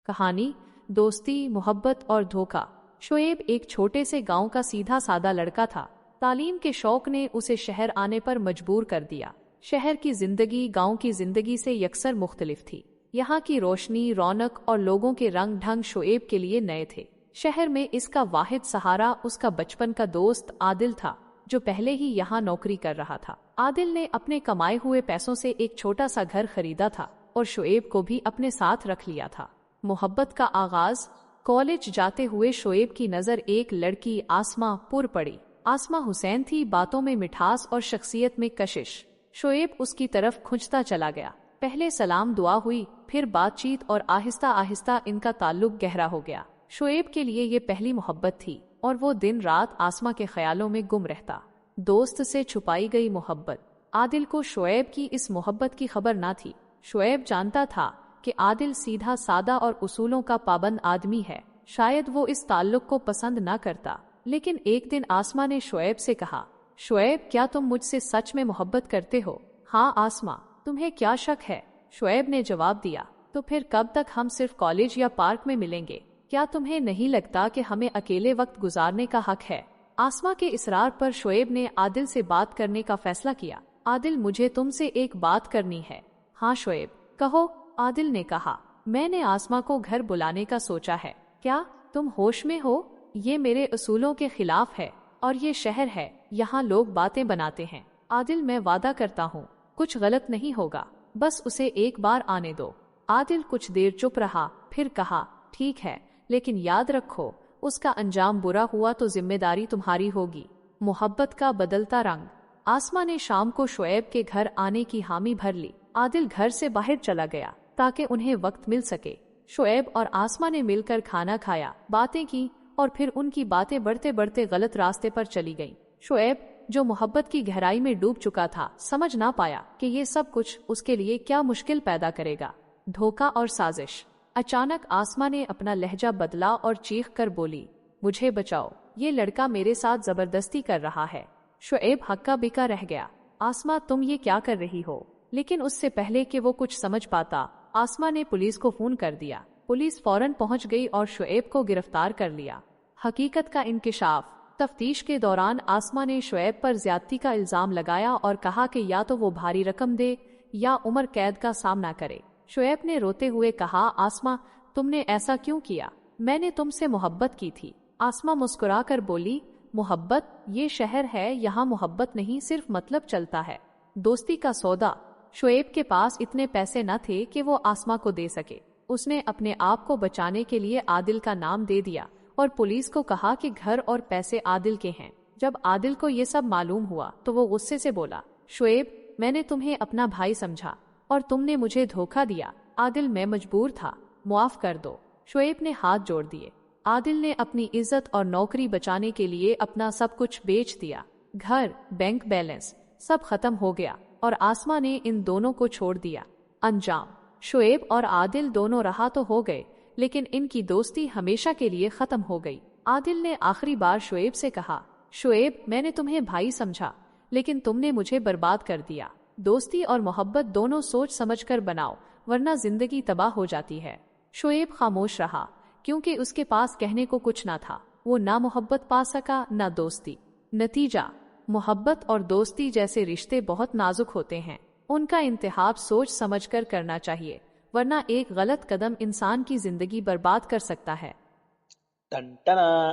कहानी दोस्ती, मोहब्बत और धोखा। शोएब एक छोटे से गांव का सीधा सादा लड़का था। तालीम के शौक ने उसे शहर आने पर मजबूर कर दिया। शहर की जिंदगी गांव की जिंदगी से यकसर मुख्तलिफ थी। यहाँ की रोशनी, रौनक और लोगों के रंग ढंग शोएब के लिए नए थे। शहर में इसका वाहिद सहारा उसका बचपन का दोस्त आदिल था, जो पहले ही यहाँ नौकरी कर रहा था। आदिल ने अपने कमाए हुए पैसों से एक छोटा सा घर खरीदा था और शोएब को भी अपने साथ रख लिया था। मोहब्बत का आगाज। कॉलेज जाते हुए शोएब की नजर एक लड़की आसमा पर पड़ी। आसमा हुसैन थी, बातों में मिठास और शख्सियत में कशिश। शोएब उसकी तरफ खुंचता चला गया। पहले सलाम दुआ हुई, फिर बातचीत और आहिस्ता आहिस्ता इनका ताल्लुक गहरा हो गया। शोएब के लिए ये पहली मोहब्बत थी और वो दिन रात आसमा के ख्यालों में गुम रहता। दोस्त से छुपाई गई मोहब्बत। आदिल को शोएब की इस मोहब्बत की खबर ना थी। शोएब जानता था कि आदिल सीधा सादा और उसूलों का पाबंद आदमी है। शायद वो इस ताल्लुक को पसंद ना करता। लेकिन एक दिन आसमा ने शोएब से कहा, शोएब, क्या तुम मुझसे सच में मोहब्बत करते हो? हाँ आसमा, तुम्हें क्या शक है? शोएब ने जवाब दिया। तो फिर कब तक हम सिर्फ कॉलेज या पार्क में मिलेंगे? क्या तुम्हें नहीं लगता कि हमें अकेले वक्त गुजारने का हक है? आसमा के इसरार पर शोएब ने आदिल से बात करने का फैसला किया। आदिल, मुझे तुमसे एक बात करनी है। हाँ शोएब, कहो, आदिल ने कहा। मैंने आसमा को घर बुलाने का सोचा है। क्या तुम होश में हो? ये मेरे असूलों के खिलाफ है और ये शहर है, यहाँ लोग बातें बनाते हैं। आदिल, मैं वादा करता हूँ कुछ गलत नहीं होगा, बस उसे एक बार आने दो। आदिल कुछ देर चुप रहा, फिर कहा, ठीक है, लेकिन याद रखो, उसका अंजाम बुरा हुआ तो जिम्मेदारी तुम्हारी होगी। मोहब्बत का बदलता रंग। आसमा ने शाम को शोएब के घर आने की हामी भर ली। आदिल घर से बाहर चला गया ताकि उन्हें वक्त मिल सके। शोएब और आसमा ने मिलकर खाना खाया, बातें की और फिर उनकी बातें बढ़ते बढ़ते गलत रास्ते पर चली गईं। शोएब, जो मोहब्बत की गहराई में डूब चुका था, समझ ना पाया कि ये सब कुछ उसके लिए क्या मुश्किल पैदा करेगा। धोखा और साजिश। अचानक आसमा ने अपना लहजा बदला और चीख कर बोली, मुझे बचाओ, ये लड़का मेरे साथ जबरदस्ती कर रहा है। शोएब हक्का बिका रह गया। आसमा, तुम ये क्या कर रही हो? लेकिन उससे पहले कि वो कुछ समझ पाता, आसमा ने पुलिस को फोन कर दिया। पुलिस फौरन पहुंच गई और शोएब को गिरफ्तार कर लिया। हकीकत का इंकिशाफ। तफ्तीश के दौरान आसमा ने शोएब पर ज्यादती का इल्जाम लगाया और कहा कि या तो वो भारी रकम दे या उम्र कैद का सामना करे। शोएब ने रोते हुए कहा, आसमा, तुमने ऐसा क्यों किया? मैंने तुमसे मोहब्बत की थी। आसमा मुस्कुरा कर बोली, मोहब्बत? ये शहर है, यहाँ मोहब्बत नहीं, सिर्फ मतलब चलता है। दोस्ती का सौदा। शोएब के पास इतने पैसे न थे कि वो आसमा को दे सके। उसने अपने आप को बचाने के लिए आदिल का नाम दे दिया और पुलिस को कहा कि घर और पैसे आदिल के हैं। जब आदिल को ये सब मालूम हुआ तो वो गुस्से से बोला, शोएब, मैंने तुम्हें अपना भाई समझा और तुमने मुझे धोखा दिया। आदिल, मैं मजबूर था, मुआफ कर दो। शोएब ने हाथ जोड़ दिए। आदिल ने अपनी इज्जत और नौकरी बचाने के लिए अपना सब कुछ बेच दिया। घर, बैंक बैलेंस सब खत्म हो गया और आसमा ने इन दोनों को छोड़ दिया। अंजाम। शोएब और आदिल दोनों रहा तो हो गए, लेकिन इनकी दोस्ती हमेशा के लिए खत्म हो गई। आदिल ने आखिरी बार शोएब से कहा, शोएब, मैंने तुम्हें भाई समझा, लेकिन तुमने मुझे बर्बाद कर दिया। दोस्ती और मोहब्बत दोनों सोच समझकर बनाओ, वरना जिंदगी तबाह हो जाती है। शोएब खामोश रहा, क्योंकि उसके पास कहने को कुछ ना था। वो ना मोहब्बत पा सका, ना दोस्ती। नतीजा। मोहब्बत और दोस्ती जैसे रिश्ते बहुत नाजुक होते हैं। उनका इंतखाब सोच समझकर करना चाहिए, वरना एक गलत कदम इंसान की जिंदगी बर्बाद कर सकता है। टन टना।